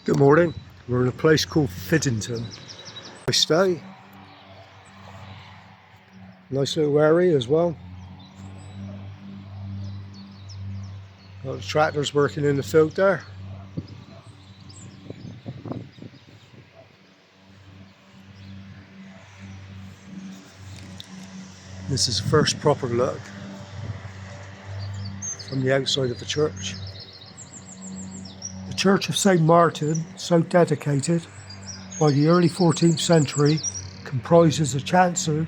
Good morning. We're in a place called Fiddington. Nice day. Nice little area as well. Got the tractors working in the field there. This is the first proper look from the outside of the church. The Church of St. Martin, so dedicated by the early 14th century, comprises a chancel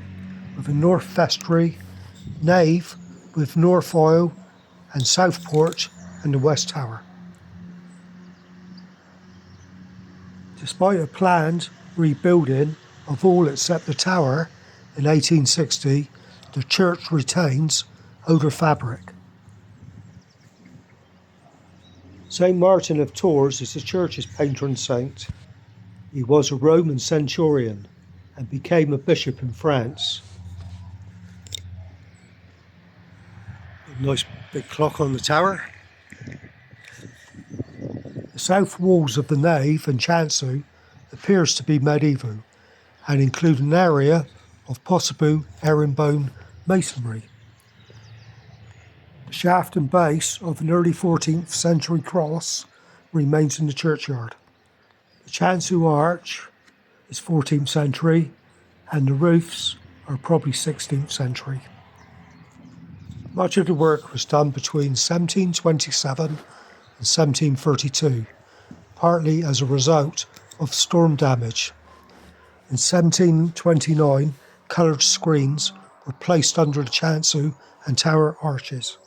with a north vestry, nave with north aisle and south porch and the west tower. Despite a planned rebuilding of all except the tower in 1860, the church retains older fabric. St. Martin of Tours is the church's patron saint. He was a Roman centurion and became a bishop in France. A nice big clock on the tower. The south walls of the nave and chancel appears to be medieval and include an area of possible herringbone masonry. The shaft and base of an early 14th century cross remains in the churchyard. The chancel arch is 14th century and the roofs are probably 16th century. Much of the work was done between 1727 and 1732, partly as a result of storm damage. In 1729, coloured screens were placed under the chancel and tower arches.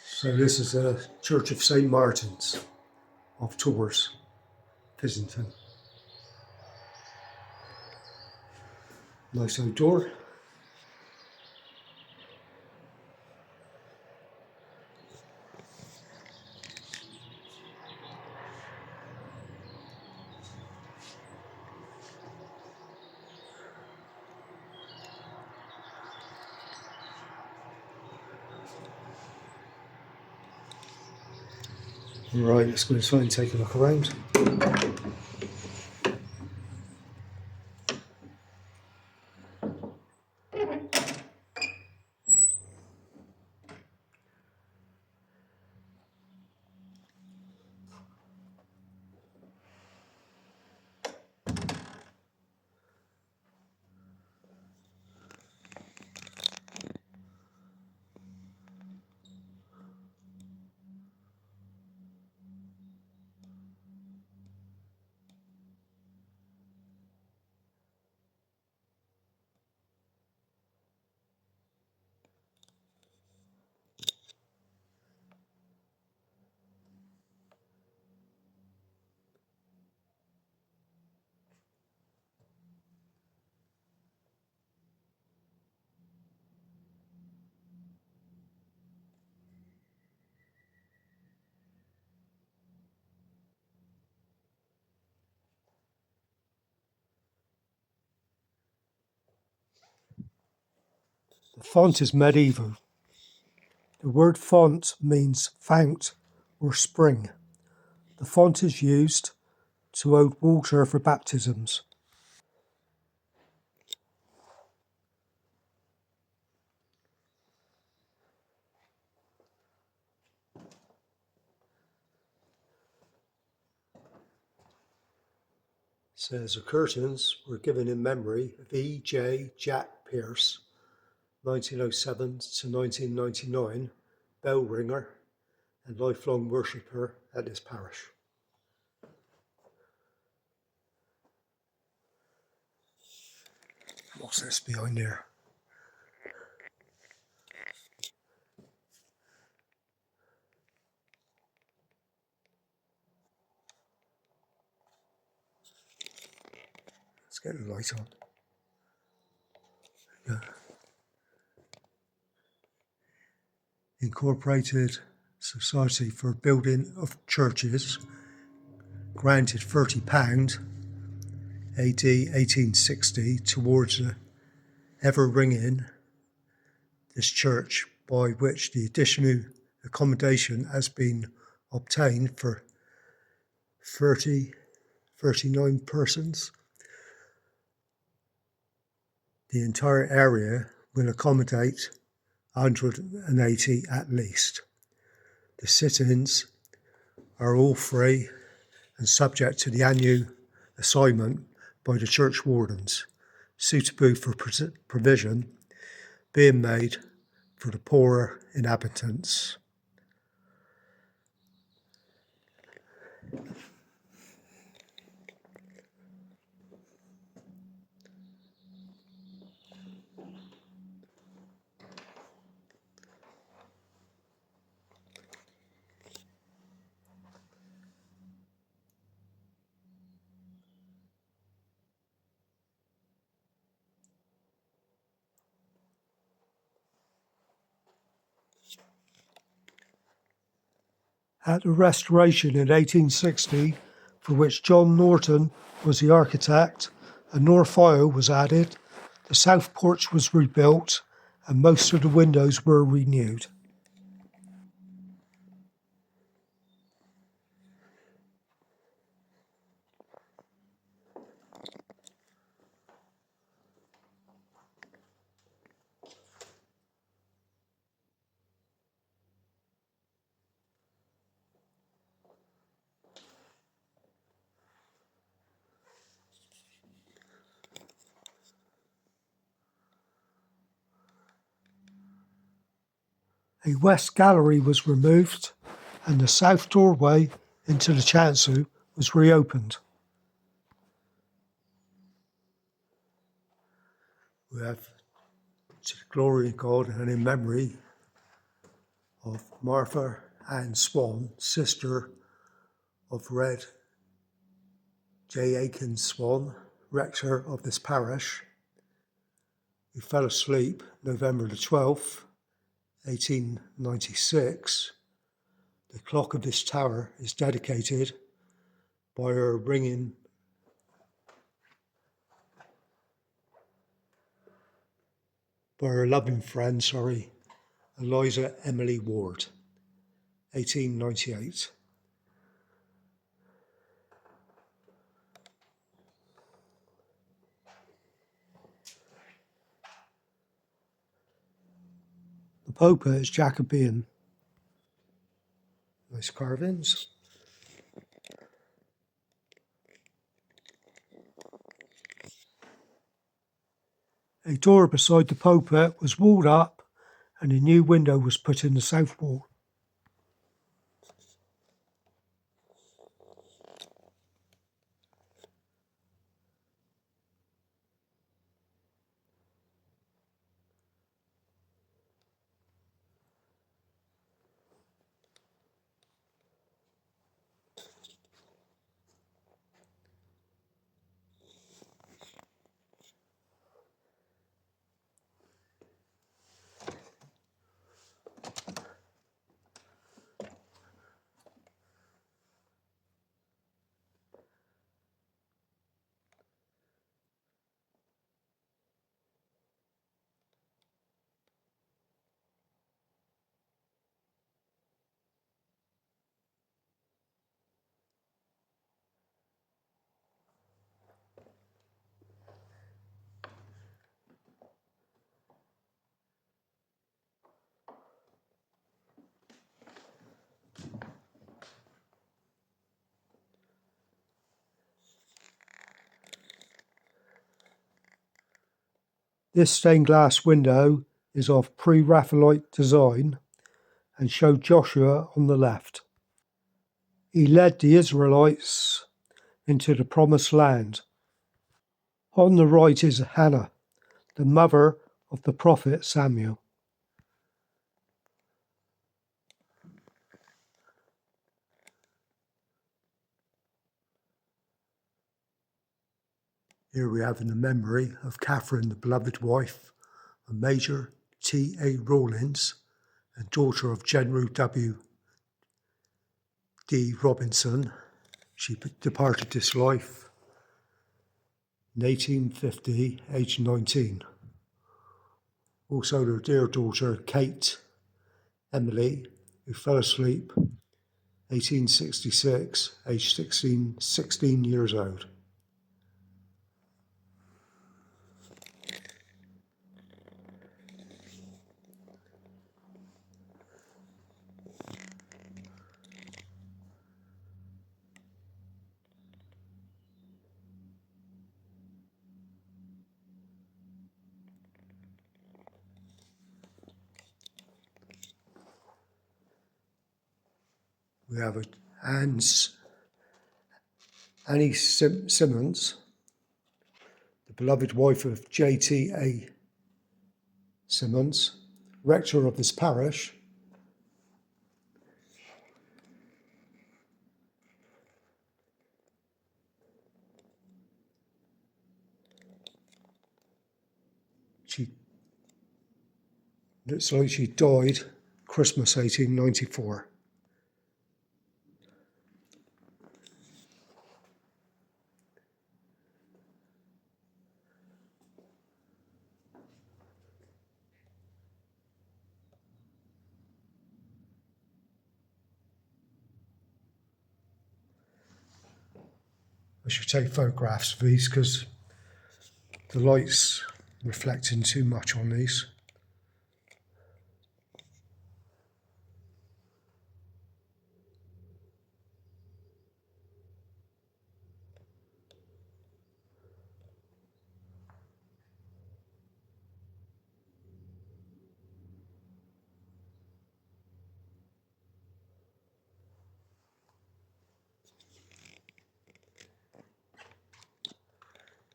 So this is the Church of St. Martin's of Tours, Fiddington. Nice outdoor. Right, let's go inside and take a look around. The font is medieval. The word font means fount or spring. The font is used to hold water for baptisms. It says the curtains were given in memory of E.J. Jack Pierce, 1907 to 1999, bell ringer and lifelong worshipper at this parish. What's this behind there? Let's get the light on. Yeah. Incorporated Society for Building of Churches, granted £30 AD 1860 towards the ever ringing this church, by which the additional accommodation has been obtained for 39 persons. The entire area will accommodate 180 at least. The sit-ins are all free and subject to the annual assignment by the church wardens, suitable for provision being made for the poorer inhabitants. At the restoration in 1860, for which John Norton was the architect, a north aisle was added, the south porch was rebuilt, and most of the windows were renewed. A west gallery was removed, and the south doorway into the chancel was reopened. We have, to the glory of God and in memory of Martha Ann Swan, sister of Red J. Aikens Swan, rector of this parish, who fell asleep November the 12th, 1896. The clock of this tower is dedicated by her loving friend, Eliza Emily Ward, 1898. The pulpit is Jacobean. Nice carvings. A door beside the pulpit was walled up, and a new window was put in the south wall. This stained glass window is of pre-Raphaelite design and showed Joshua on the left. He led the Israelites into the promised land. On the right is Hannah, the mother of the prophet Samuel. Here we have in the memory of Catherine, the beloved wife of Major T.A. Rawlins and daughter of General W. D. Robinson. She departed this life in 1850, aged 19. Also their dear daughter, Kate Emily, who fell asleep 1866, aged 16 years old. We have Annie Simmons, the beloved wife of J.T.A. Simmons, rector of this parish. She looks like she died Christmas 1894. I should take photographs of these because the light's reflecting too much on these.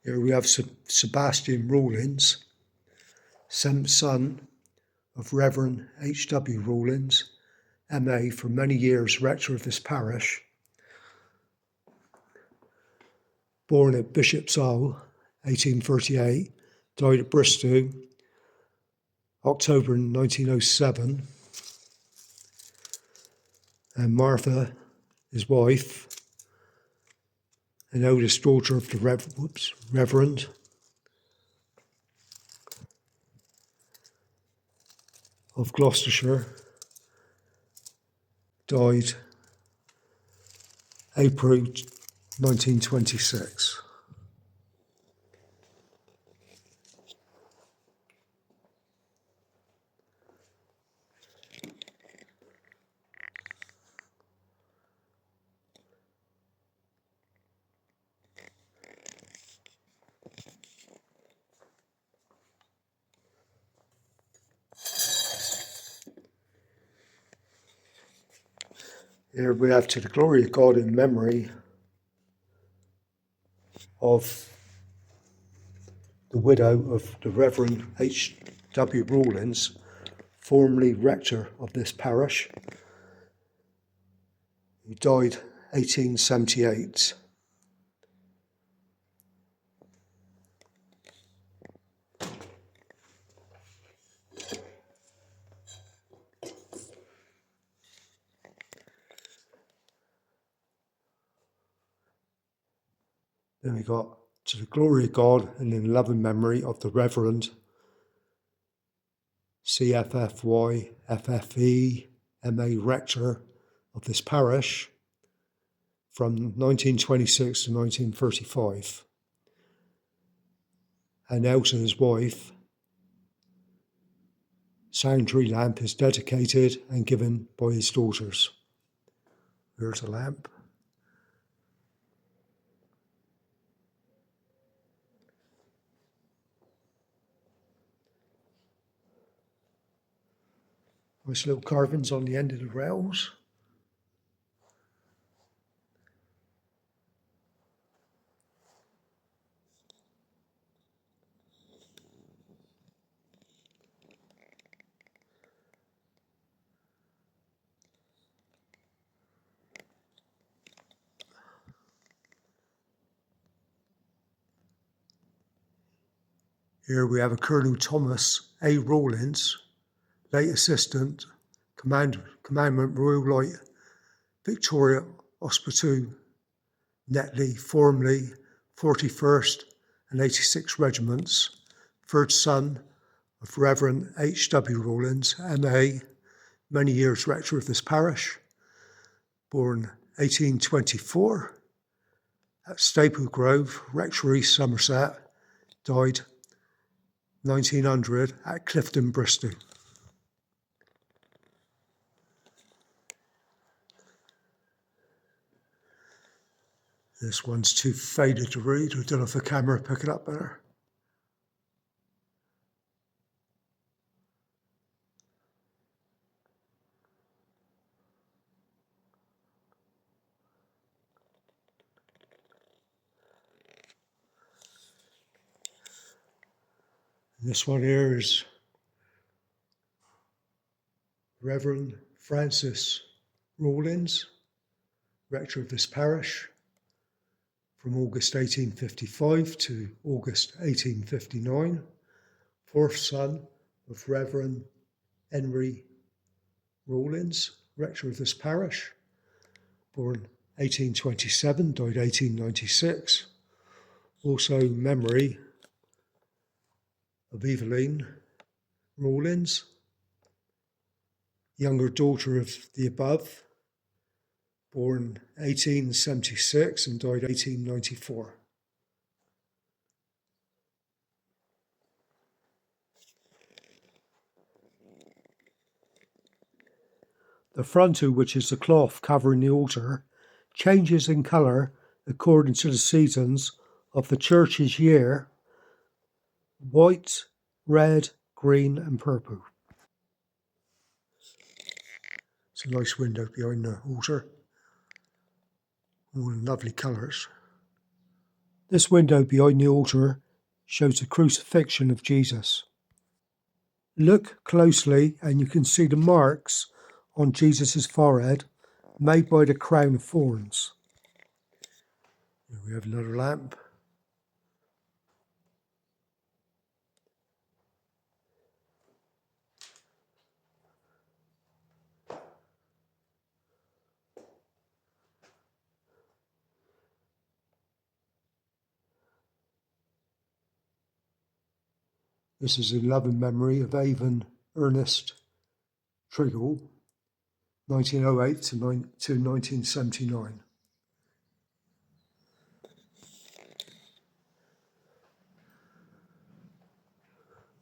Here we have Sebastian Rawlins, seventh son of Reverend H.W. Rawlins, M.A., for many years rector of this parish. Born at Bishop's Isle, 1838, died at Bristol, October 1907. And Martha, his wife, an eldest daughter of the Reverend, of Gloucestershire, died April 1926. Here we have to the glory of God in memory of the widow of the Reverend H.W. Rawlins, formerly rector of this parish, who died 1878. Then we got to the glory of God and in loving memory of the Reverend CFFY FFE MA rector of this parish from 1926 to 1935. And Elsa, his wife, Soundry lamp is dedicated and given by his daughters. Here's a lamp. Nice little carvings on the end of the rails. Here we have a Colonel Thomas A. Rawlins, late Assistant Commandment Royal Light Victoria Hospital, Netley, formerly 41st and 86th Regiments, third son of Reverend H.W. Rawlins, M.A., many years rector of this parish. born 1824 at Staple Grove, Rectory, Somerset, died 1900 at Clifton, Bristol. This one's too faded to read. I don't know if the camera will pick it up better. This one here is Reverend Francis Rawlins, rector of this parish, from August 1855 to August 1859, fourth son of Reverend Henry Rawlins, rector of this parish, born 1827, died 1896. Also memory of Evelyn Rawlins, younger daughter of the above, born 1876 and died 1894. The frontal, which is the cloth covering the altar, changes in colour according to the seasons of the church's year: white, red, green and purple. It's a nice window behind the altar. All in lovely colours. This window behind the altar shows the crucifixion of Jesus. Look closely and you can see the marks on Jesus' forehead made by the crown of thorns. Here we have another lamp. This is in loving memory of Avon Ernest Triggle, 1908 to 1979.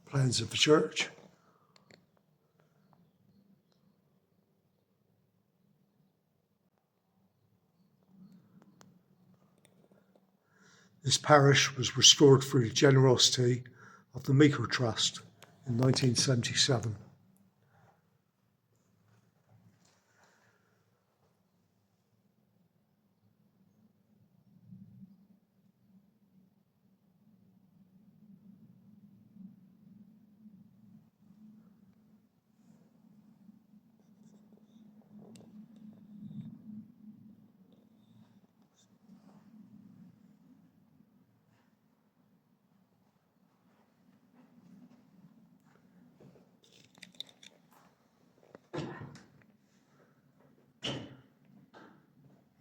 Plans of the church. This parish was restored through the generosity of the Mucker Trust in 1977.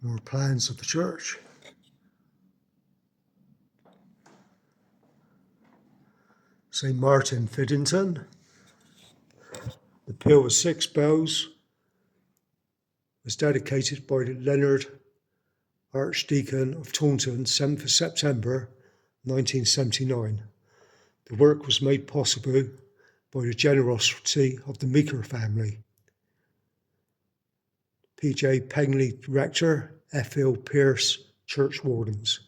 More plans of the church. St. Martin, Fiddington. The peal with 6 bells was dedicated by Leonard, Archdeacon of Taunton, 7th of September 1979. The work was made possible by the generosity of the Mucker family. P.J. Pengley, Rector, F.L. Pierce, Church Wardens.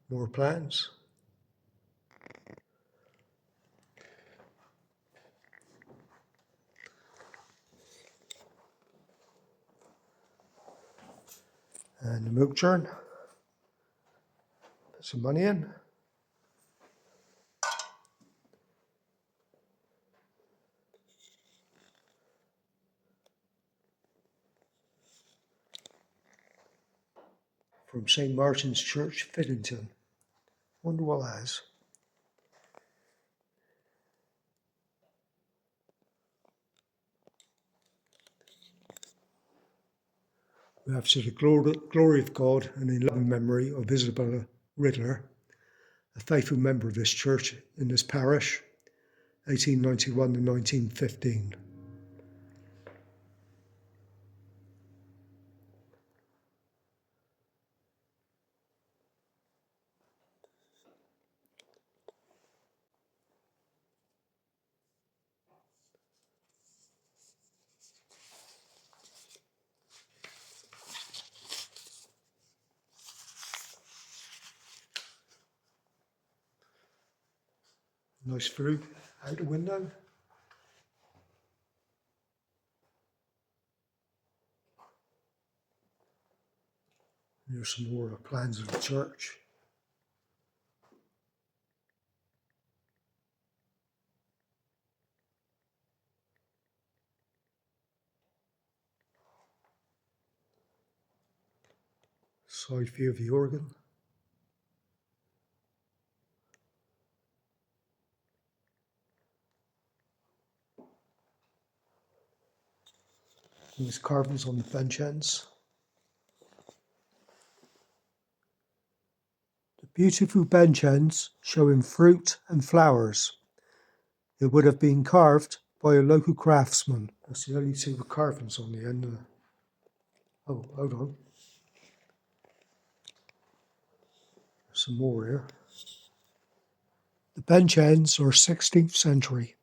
More plans. And the milk churn. Put some money in. From St. Martin's Church, Fiddington. Wonder what that is. We have to the glory of God and in loving memory of Isabella Riddler, a faithful member of this church in this parish, 1891 to 1915. Nice view out the window. Here's some more plans of the church. Side view of the organ. And there's carvings on the bench ends. The beautiful bench ends showing fruit and flowers. It would have been carved by a local craftsman. That's the only two with carvings on the end. Oh, hold on. There's some more here. The bench ends are 16th century.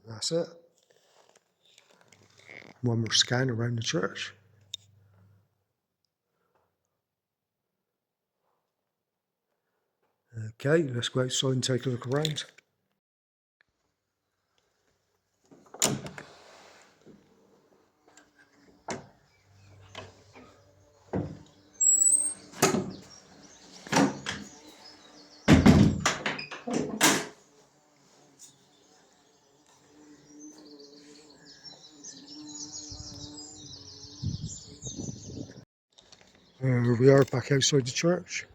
And that's it. One more scan around the church. Okay, let's go outside and take a look around. Here we are back outside the church.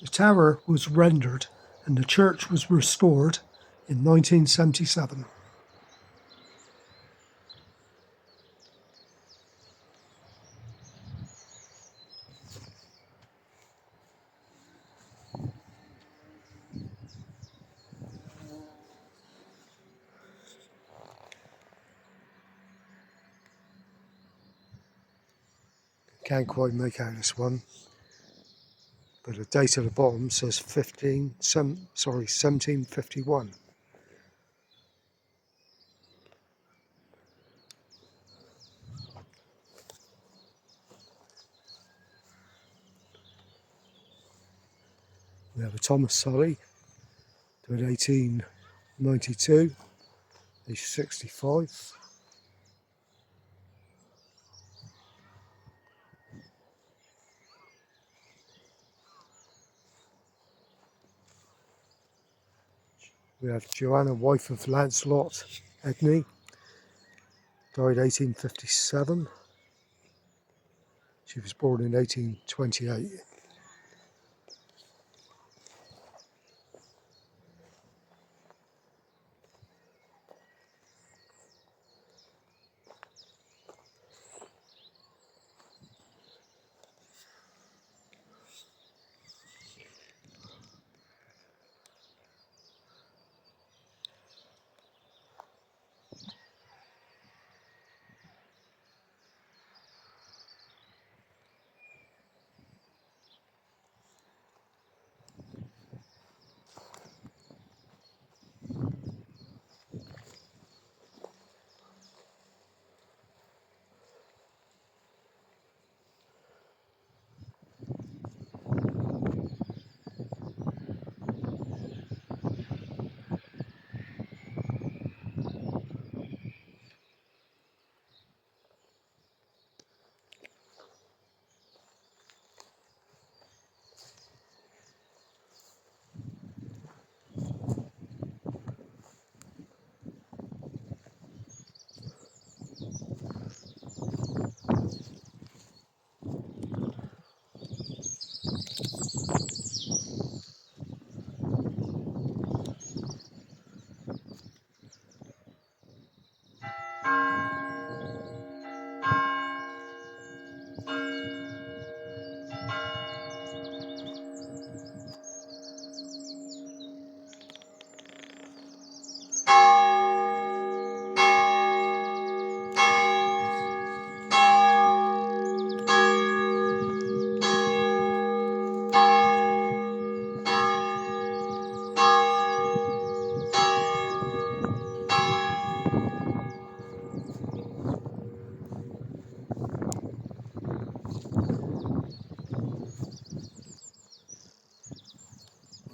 The tower was rendered and the church was restored in 1977. Can't quite make out this one, but the date at the bottom says 1751. We have a Thomas Sully, died 1892, age 65. We have Joanna, wife of Lancelot Egny, died 1857. She was born in 1828.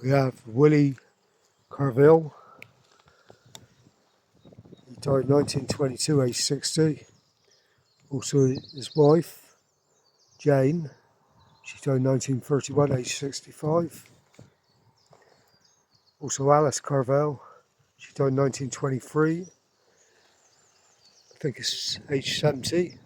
We have Willie Carville. He died 1922, aged 60. Also his wife, Jane. She died 1931, aged 65. Also Alice Carville. She died 1923. I think it's age 70.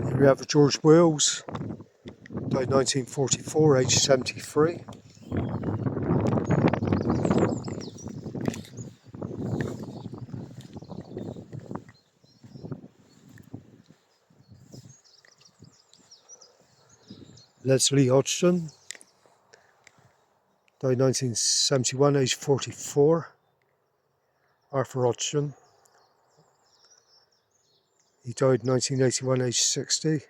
Here we have George Wills, died 1944, aged 73. Leslie Hodgson, died 1971, aged 44. Arthur Hodgson, he died 1981, aged 60.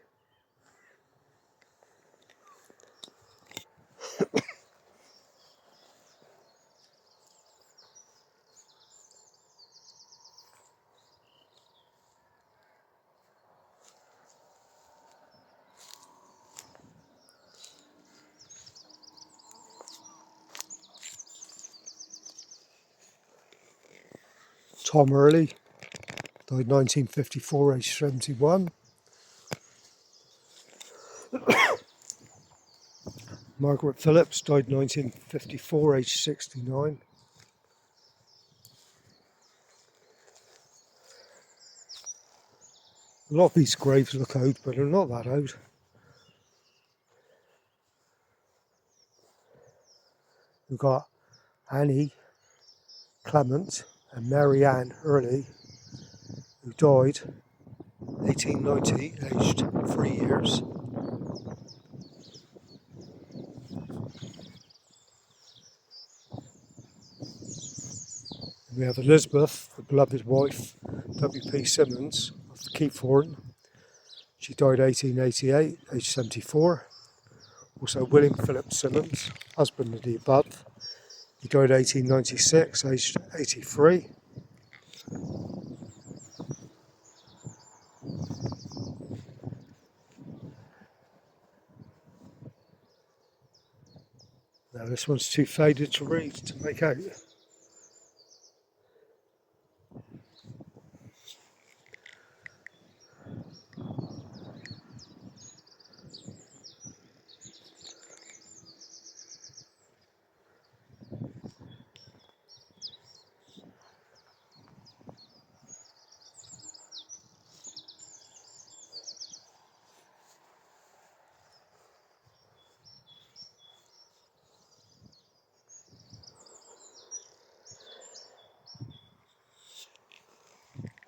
Tom Early, died 1954, aged 71. Margaret Phillips, died 1954, aged 69. A lot of these graves look old, but they're not that old. We've got Annie Clement and Mary Ann Early, who died 1890, aged 3 years. And we have Elizabeth, the beloved wife, W.P. Simmons of Keithorne. She died 1888, aged 74. Also William Philip Simmons, husband of the above. He died 1896, aged 83. Now this one's too faded to read, to make out.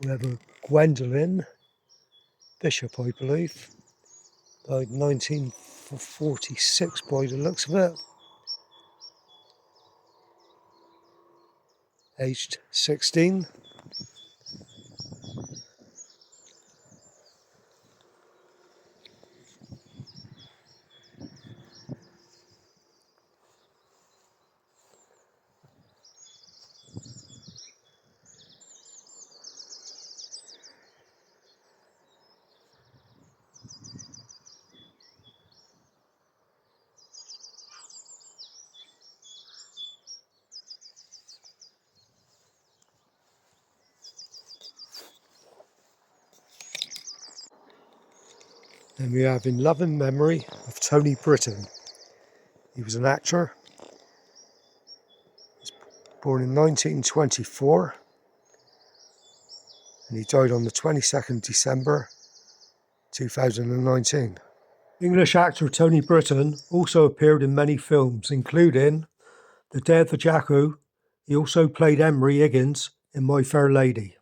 We have a Gwendolyn Bishop, I believe, died 1946 by the looks of it, aged 16. And we have In Loving Memory of Tony Britton. He was an actor. He was born in 1924 and he died on the 22nd December 2019. English actor Tony Britton also appeared in many films, including The Death of Jacko. He also played Emery Higgins in My Fair Lady.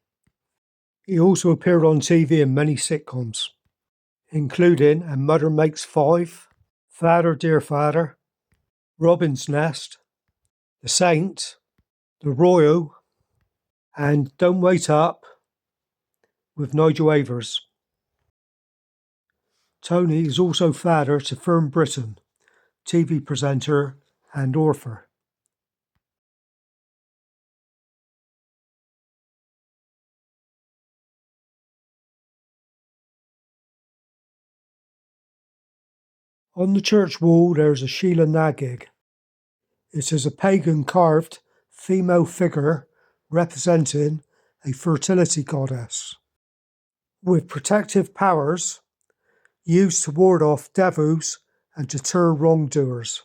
He also appeared on TV in many sitcoms, including And Mother Makes Five, Father Dear Father, Robin's Nest, The Saint, The Royal, and Don't Wait Up with Nigel Avers. Tony is also father to Fern Britton, TV presenter and author. On the church wall there is a Sheila Nagig. It is a pagan carved female figure representing a fertility goddess with protective powers used to ward off devils and deter wrongdoers.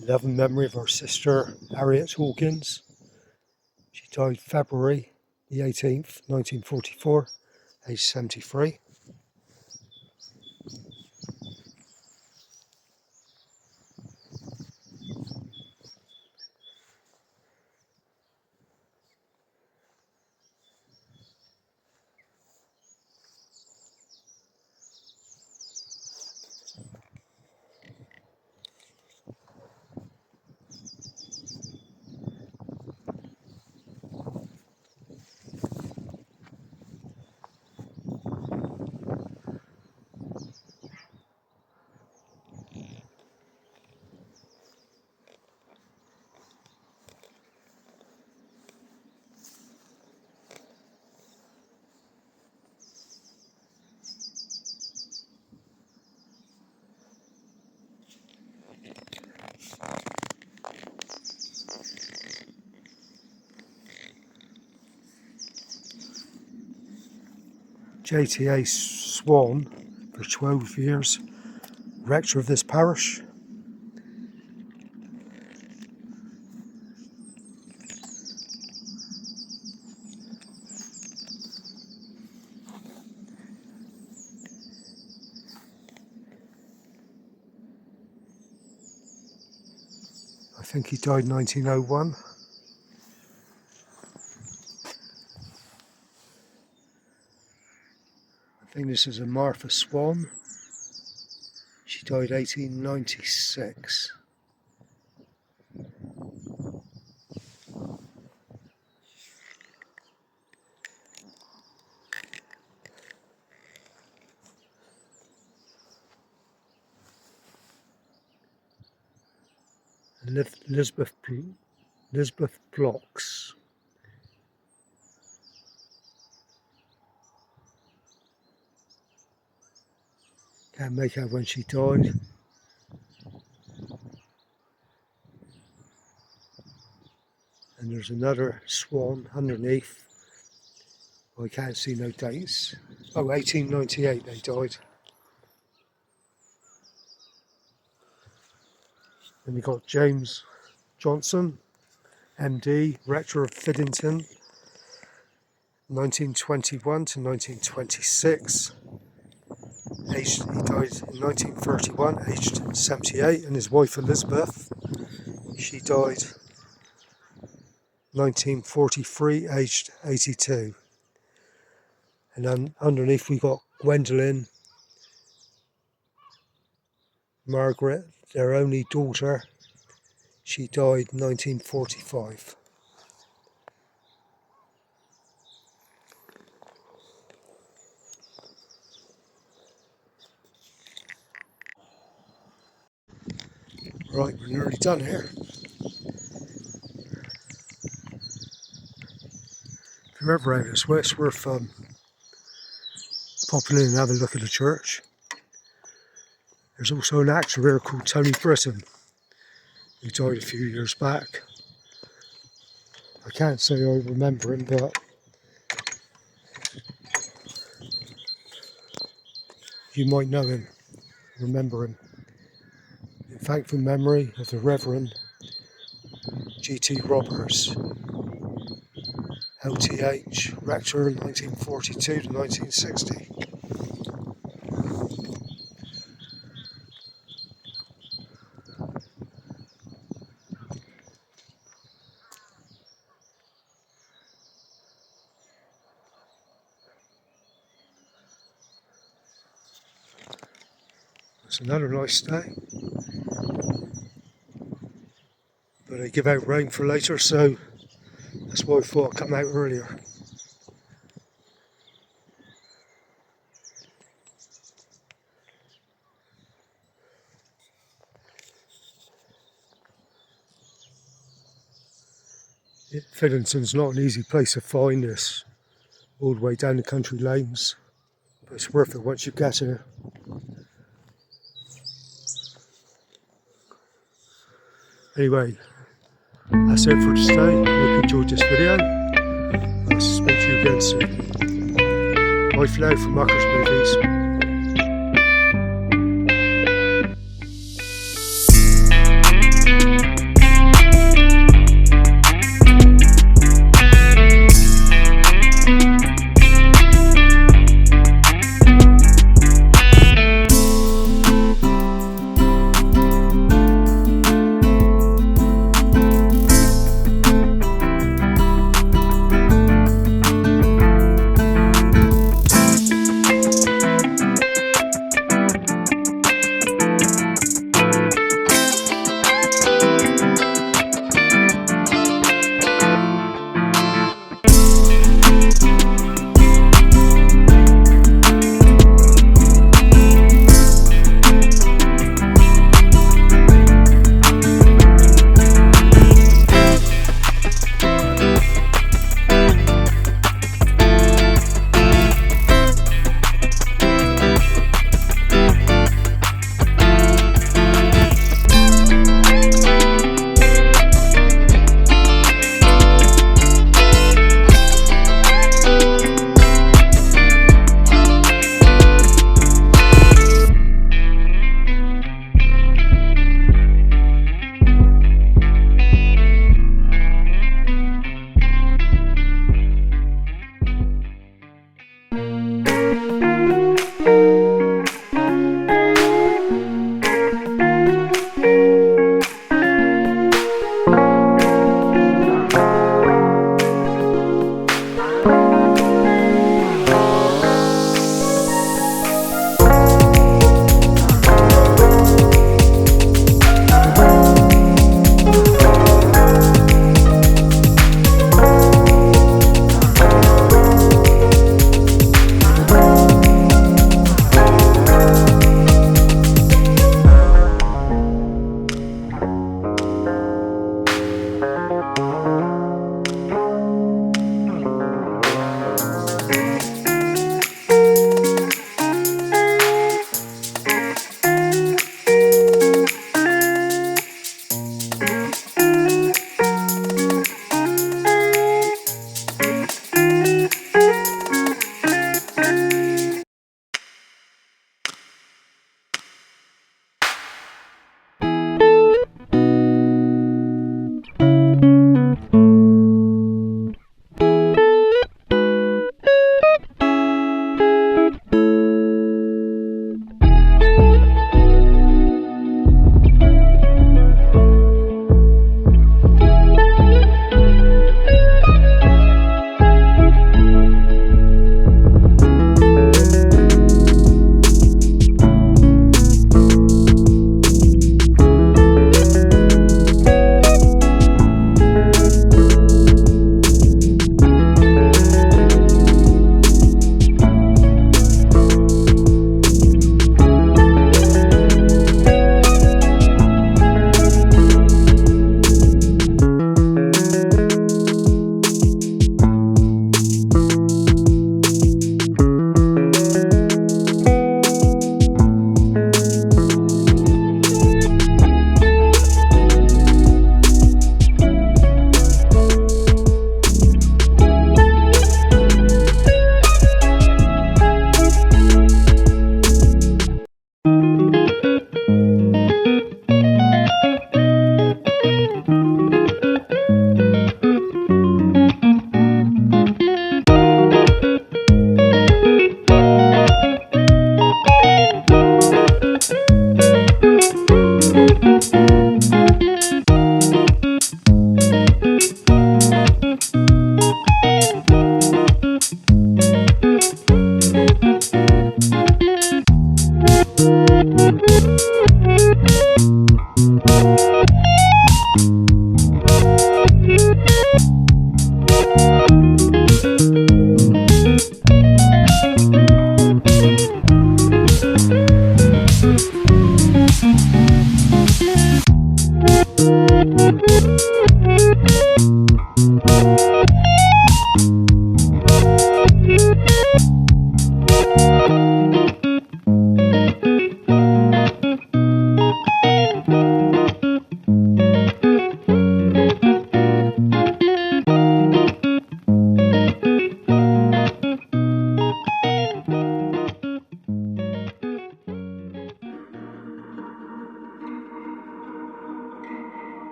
Loving memory of our sister Harriet Hawkins. She died February the 18th, 1944, aged 73. JTA Swan for 12 years, rector of this parish. I think he died 1901. I think this is a Martha Swan. She died 1896. Elizabeth Blocks. Can't make out when she died. And there's another swan underneath. Well, I can't see no dates. Oh, 1898 they died. Then we got James Johnson, MD, rector of Fiddington, 1921 to 1926. He died in 1931, aged 78, and his wife Elizabeth, she died 1943, aged 82. And then underneath we got Gwendolyn, Margaret, their only daughter. She died 1945. Right, we're nearly done here. If you're ever out this way, it's worth popping in and having a look at the church. There's also an actor here called Tony Britton, who died a few years back. I can't say I remember him, but you might know him, remember him. In thankful memory of the Reverend G.T. Roberts, LTH, rector 1942 to 1960. It's another nice day, but they give out rain for later, so that's why I thought I'd come out earlier. Fiddington's not an easy place to find this, all the way down the country lanes, but it's worth it once you get here. Anyway, that's it for today. I hope you enjoyed this video. I'll speak to you again soon. Bye for now from Mucker's Movies.